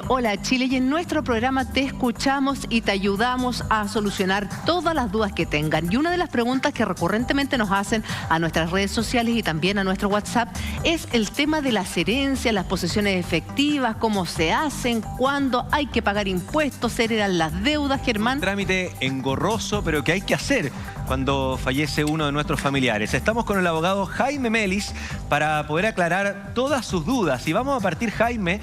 Hola Chile, y en nuestro programa te escuchamos y te ayudamos a solucionar todas las dudas que tengan. Y una de las preguntas que recurrentemente nos hacen a nuestras redes sociales y también a nuestro WhatsApp es el tema de las herencias, las posesiones efectivas, cómo se hacen, cuándo hay que pagar impuestos, heredan las deudas, Germán. Un trámite engorroso, pero que hay que hacer cuando fallece uno de nuestros familiares. Estamos con el abogado Jaime Melis para poder aclarar todas sus dudas. Y vamos a partir, Jaime,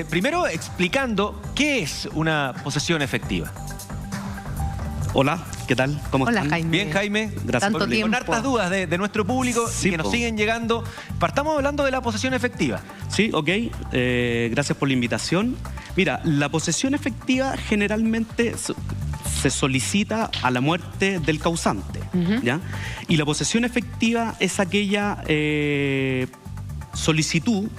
primero explicando qué es una posesión efectiva. Hola, ¿qué tal? ¿Cómo están? Hola, Jaime. Bien, Jaime. Gracias Tanto por tiempo. Con hartas dudas de nuestro público Sí, y que nos po. siguen llegando. Partamos hablando de la posesión efectiva. Sí, ok. Gracias por la invitación. Mira, la posesión efectiva generalmente se solicita a la muerte del causante, ¿ya? Y la posesión efectiva es aquella solicitud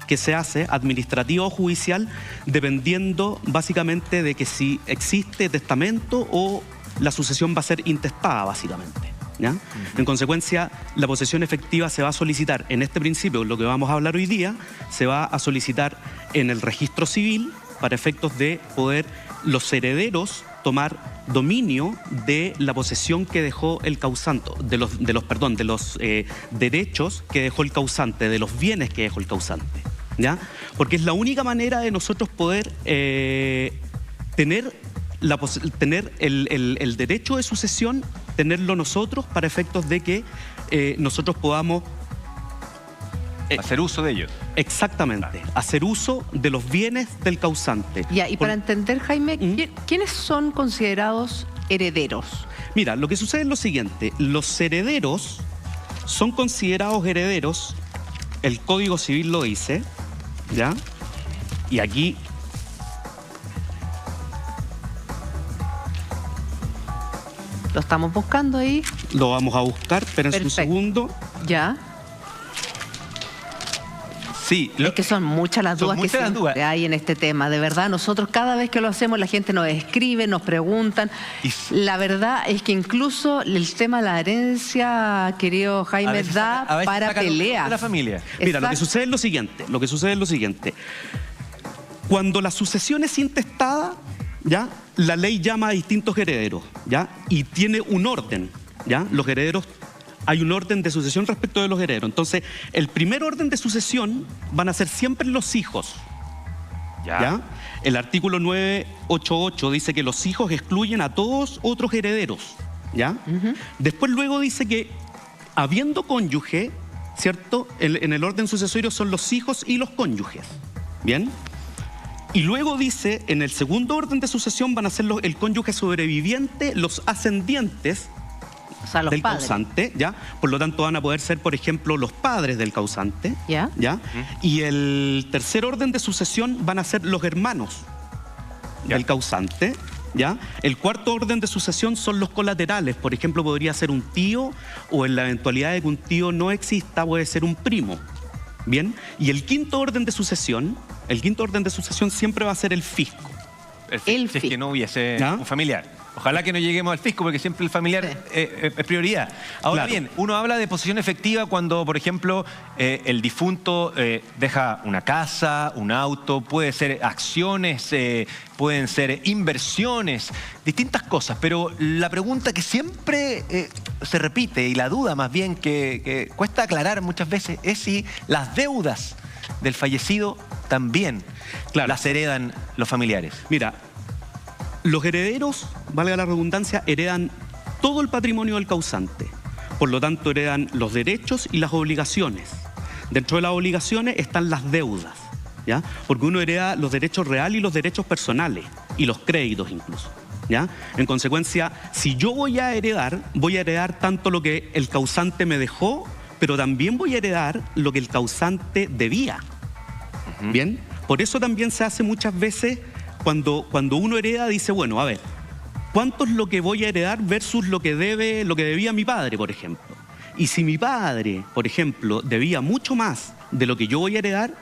que se hace, administrativa o judicial, dependiendo básicamente de que si existe testamento o la sucesión va a ser intestada, básicamente, ¿ya? En consecuencia, la posesión efectiva se va a solicitar, en este principio, lo que vamos a hablar hoy día, se va a solicitar en el registro civil para efectos de poder los herederos tomar dominio de la posesión que dejó el causante, de los derechos que dejó el causante, de los bienes que dejó el causante, ¿ya? Porque es la única manera de nosotros poder tener el derecho de sucesión, tenerlo nosotros para efectos de que nosotros podamos Hacer uso de ellos. exactamente hacer uso de los bienes del causante. Ya, y para entender, Jaime, ¿quiénes son considerados herederos? Mira, lo que sucede es lo siguiente: los herederos son considerados herederos, el Código Civil lo dice, ¿ya? Y aquí Lo estamos buscando ahí. lo vamos a buscar, espérense un Perfecto. segundo. Ya. Sí, Es que son muchas las son dudas que muchas las siempre dudas. hay en este tema. De verdad, nosotros cada vez que lo hacemos, la gente nos escribe, nos preguntan. Y- La verdad es que incluso el tema de la herencia, querido a Jaime, veces da saca- a veces para saca lo mejor peleas. de la familia. Mira, lo que Exacto. sucede es lo siguiente. Cuando la sucesión es intestada, ¿ya? La ley llama a distintos herederos, ¿ya? Y tiene un orden, ¿ya? Los herederos, hay un orden de sucesión respecto de los herederos. Entonces, el primer orden de sucesión van a ser siempre los hijos, ¿ya? El artículo 988 dice que los hijos excluyen a todos otros herederos, ¿ya? Después luego dice que, habiendo cónyuge, ¿cierto? En el orden sucesorio son los hijos y los cónyuges, ¿bien? Y luego dice, en el segundo orden de sucesión van a ser el cónyuge sobreviviente, los ascendientes O sea, los del padres. causante, ¿ya? Por lo tanto van a poder ser, por ejemplo, los padres del causante, ¿Ya? ¿ya? Y el tercer orden de sucesión van a ser los hermanos del causante, ¿ya? El cuarto orden de sucesión son los colaterales, por ejemplo, podría ser un tío, o en la eventualidad de que un tío no exista, puede ser un primo, ¿bien? Y el quinto orden de sucesión siempre va a ser el fisco. El El si es que fisco. no hubiese ¿Ya? un familiar. Ojalá que no lleguemos al fisco, porque siempre el familiar es prioridad. Ahora Claro. bien, uno habla de posesión efectiva cuando, por ejemplo, el difunto deja una casa, un auto, puede ser acciones, pueden ser inversiones, distintas cosas. Pero la pregunta que siempre se repite, y la duda más bien que cuesta aclarar muchas veces, es si las deudas del fallecido también las heredan los familiares. Mira, los herederos, valga la redundancia, heredan todo el patrimonio del causante. Por lo tanto, heredan los derechos y las obligaciones. Dentro de las obligaciones están las deudas, ¿ya? Porque uno hereda los derechos reales y los derechos personales, y los créditos incluso, ¿ya? En consecuencia, si yo voy a heredar tanto lo que el causante me dejó, pero también voy a heredar lo que el causante debía. ¿Bien? Por eso también se hace muchas veces cuando uno hereda, dice, bueno, a ver, ¿cuánto es lo que voy a heredar versus lo que debía mi padre, por ejemplo? Y si mi padre, por ejemplo, debía mucho más de lo que yo voy a heredar,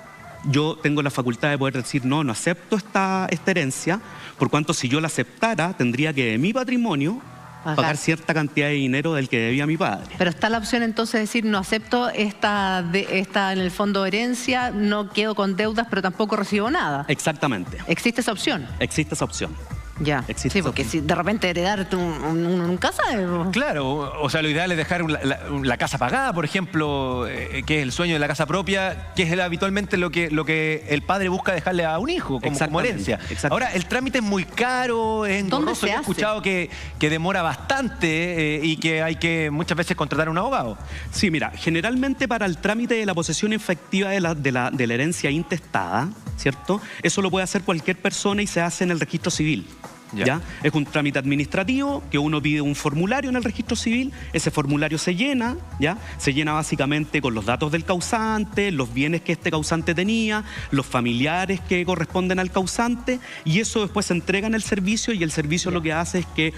yo tengo la facultad de poder decir, no acepto esta herencia, por cuanto si yo la aceptara, tendría que de mi patrimonio pagar cierta cantidad de dinero del que debía mi padre. Pero está la opción entonces de decir, no acepto esta en el fondo herencia, no quedo con deudas, pero tampoco recibo nada. Exactamente. ¿Existe esa opción? Existe esa opción. Ya, sí, porque si de repente heredar uno nunca sabe. Claro, o sea, lo ideal es dejar la casa pagada, por ejemplo, que es el sueño de la casa propia, que es habitualmente lo que el padre busca dejarle a un hijo como herencia. Ahora, el trámite es muy caro, es engorroso. Yo he escuchado que demora bastante y que hay que muchas veces contratar a un abogado. Sí, mira, generalmente para el trámite de la posesión efectiva de la herencia intestada, ¿cierto? Eso lo puede hacer cualquier persona y se hace en el registro civil. ¿Ya? Es un trámite administrativo que uno pide un formulario en el registro civil, ese formulario se llena, ¿ya? Se llena básicamente con los datos del causante, los bienes que este causante tenía, los familiares que corresponden al causante, y eso después se entrega en el servicio, y el servicio lo que hace es que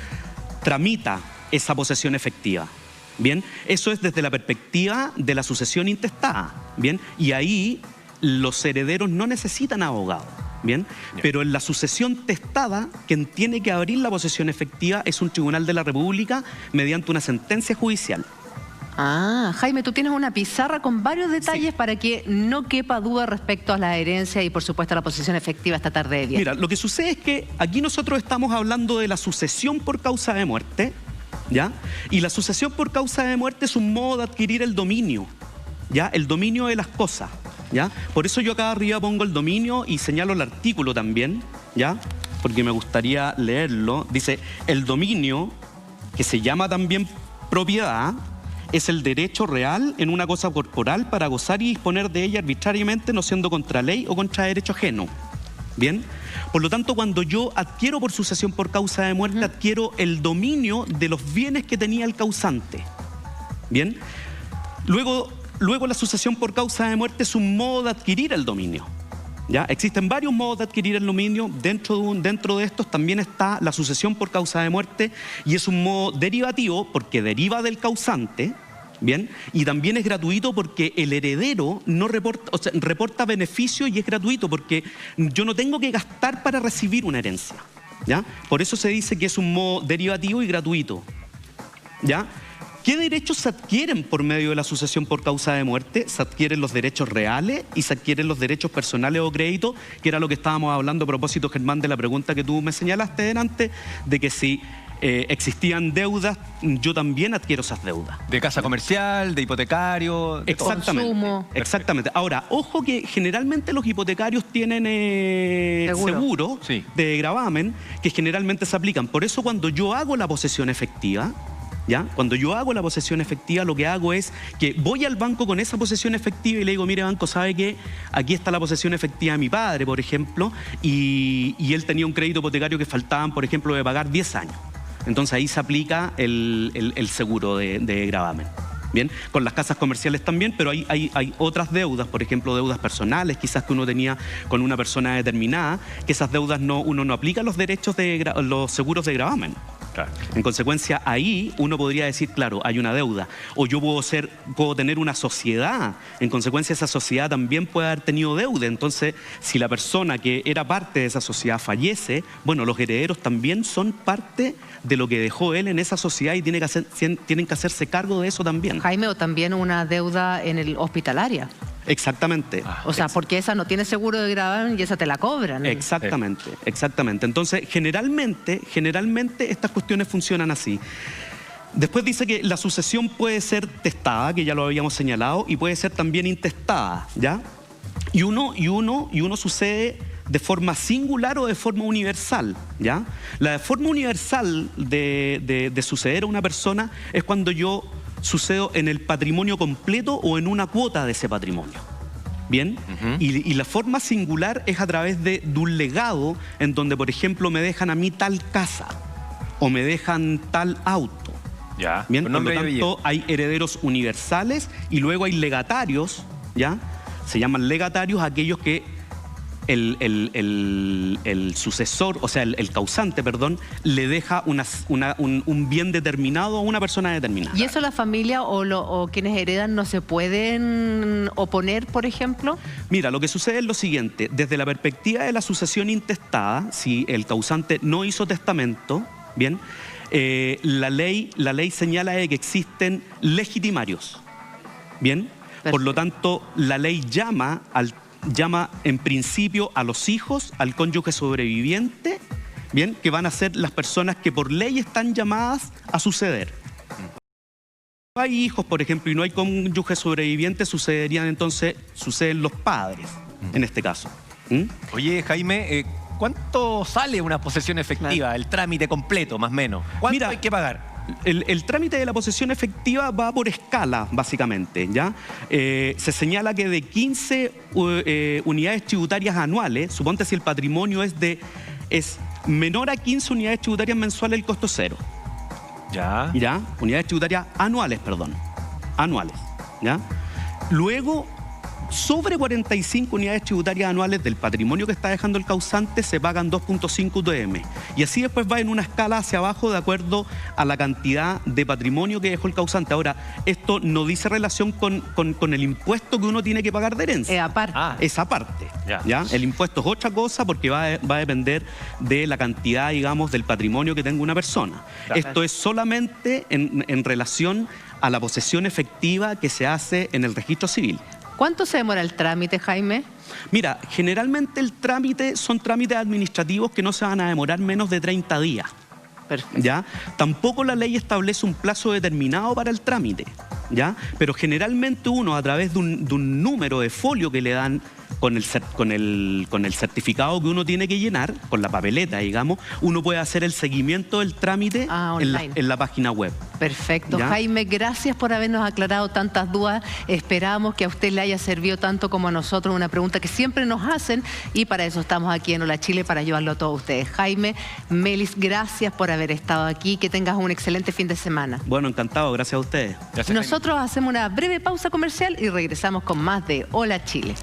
tramita esa posesión efectiva. Bien, eso es desde la perspectiva de la sucesión intestada, bien, y ahí los herederos no necesitan abogado. Bien, pero en la sucesión testada, quien tiene que abrir la posesión efectiva es un tribunal de la República mediante una sentencia judicial. Ah, Jaime, tú tienes una pizarra con varios detalles para que no quepa duda respecto a la herencia y, por supuesto, a la posesión efectiva esta tarde de viernes. Mira, lo que sucede es que aquí nosotros estamos hablando de la sucesión por causa de muerte, ¿ya? Y la sucesión por causa de muerte es un modo de adquirir el dominio, ¿ya? El dominio de las cosas. ¿Ya? Por eso yo acá arriba pongo el dominio y señalo el artículo también, ¿ya? Porque me gustaría leerlo. Dice, el dominio, que se llama también propiedad, es el derecho real en una cosa corporal para gozar y disponer de ella arbitrariamente, no siendo contra ley o contra derecho ajeno. ¿Bien? Por lo tanto, cuando yo adquiero por sucesión por causa de muerte, adquiero el dominio de los bienes que tenía el causante. ¿Bien? Luego la sucesión por causa de muerte es un modo de adquirir el dominio. ¿Ya? Existen varios modos de adquirir el dominio. Dentro de estos también está la sucesión por causa de muerte, y es un modo derivativo porque deriva del causante. Bien, y también es gratuito porque el heredero no reporta, o sea, reporta beneficio, y es gratuito porque yo no tengo que gastar para recibir una herencia. ¿Ya? Por eso se dice que es un modo derivativo y gratuito. ¿Ya? ¿Qué derechos se adquieren por medio de la sucesión por causa de muerte? Se adquieren los derechos reales y se adquieren los derechos personales o créditos, que era lo que estábamos hablando a propósito, Germán, de la pregunta que tú me señalaste delante, de que si existían deudas, yo también adquiero esas deudas. De casa comercial, de hipotecario, de consumo. Exactamente. Ahora, ojo que generalmente los hipotecarios tienen seguro de gravamen, que generalmente se aplican. Por eso cuando yo hago la posesión efectiva, ¿ya? Cuando yo hago la posesión efectiva, lo que hago es que voy al banco con esa posesión efectiva y le digo, mire, banco, ¿sabe qué? Aquí está la posesión efectiva de mi padre, por ejemplo, y él tenía un crédito hipotecario que faltaban, por ejemplo, de pagar 10 años. Entonces ahí se aplica el seguro de gravamen. Bien, con las casas comerciales también, pero hay otras deudas, por ejemplo, deudas personales, quizás que uno tenía con una persona determinada, que esas deudas uno no aplica los derechos los seguros de gravamen. Claro. En consecuencia, ahí uno podría decir, claro, hay una deuda. O yo puedo tener una sociedad. En consecuencia, esa sociedad también puede haber tenido deuda. Entonces, si la persona que era parte de esa sociedad fallece, bueno, los herederos también son parte de lo que dejó él en esa sociedad y tienen que hacerse cargo de eso también. Jaime, o también una deuda en el hospitalaria. Exactamente. O sea, porque esa no tiene seguro de gravamen y esa te la cobran. Exactamente, exactamente. Entonces, generalmente estas cuestiones funcionan así. Después dice que la sucesión puede ser testada, que ya lo habíamos señalado, y puede ser también intestada, ¿ya? Y uno sucede de forma singular o de forma universal, ¿ya? La de forma universal de suceder a una persona es cuando yo sucedo en el patrimonio completo o en una cuota de ese patrimonio. ¿Bien? Y la forma singular es a través de un legado en donde, por ejemplo, me dejan a mí tal casa o me dejan tal auto. Ya. Bien, por lo tanto, hay herederos universales y luego hay legatarios, ¿ya? Se llaman legatarios aquellos que el sucesor, o sea, el causante, perdón, le deja un bien determinado a una persona determinada. ¿Y eso la familia o quienes heredan no se pueden oponer, por ejemplo? Mira, lo que sucede es lo siguiente. Desde la perspectiva de la sucesión intestada, si el causante no hizo testamento, bien, la ley señala de que existen legitimarios. ¿Bien? Perfecto. Por lo tanto, la ley llama en principio a los hijos, al cónyuge sobreviviente, ¿bien? Que van a ser las personas que por ley están llamadas a suceder. Si no hay hijos, por ejemplo, y no hay cónyuge sobreviviente, suceden los padres, en este caso. Oye, Jaime, ¿cuánto sale una posesión efectiva? El trámite completo, más o menos. ¿Cuánto hay que pagar? El trámite de la posesión efectiva va por escala, básicamente, ¿ya? Se señala que de 15 unidades tributarias anuales, suponte si el patrimonio es menor a 15 unidades tributarias mensuales, el costo es cero. Ya. ¿Ya? Unidades tributarias anuales, perdón. Anuales, ¿ya? Luego, sobre 45 unidades tributarias anuales del patrimonio que está dejando el causante se pagan 2.5 UTM. Y así después va en una escala hacia abajo de acuerdo a la cantidad de patrimonio que dejó el causante. Ahora, esto no dice relación con el impuesto que uno tiene que pagar de herencia. Aparte. Esa parte. Ya. ¿Ya? El impuesto es otra cosa porque va a depender de la cantidad, digamos, del patrimonio que tenga una persona. Claro. Esto es solamente en relación a la posesión efectiva que se hace en el registro civil. ¿Cuánto se demora el trámite, Jaime? Mira, generalmente el trámite son trámites administrativos que no se van a demorar menos de 30 días. Perfecto. ¿Ya? Tampoco la ley establece un plazo determinado para el trámite, ¿ya? Pero generalmente uno, a través de un número de folio que le dan con el certificado que uno tiene que llenar, con la papeleta, digamos, uno puede hacer el seguimiento del trámite en la página web. Perfecto. ¿Ya? Jaime, gracias por habernos aclarado tantas dudas. Esperamos que a usted le haya servido tanto como a nosotros, una pregunta que siempre nos hacen, y para eso estamos aquí en Hola Chile, para ayudarlo a todos ustedes. Jaime, Melis, gracias por haber estado aquí. Que tengas un excelente fin de semana. Bueno, encantado. Gracias a ustedes. Gracias, Jaime. Nosotros hacemos una breve pausa comercial y regresamos con más de Hola Chile.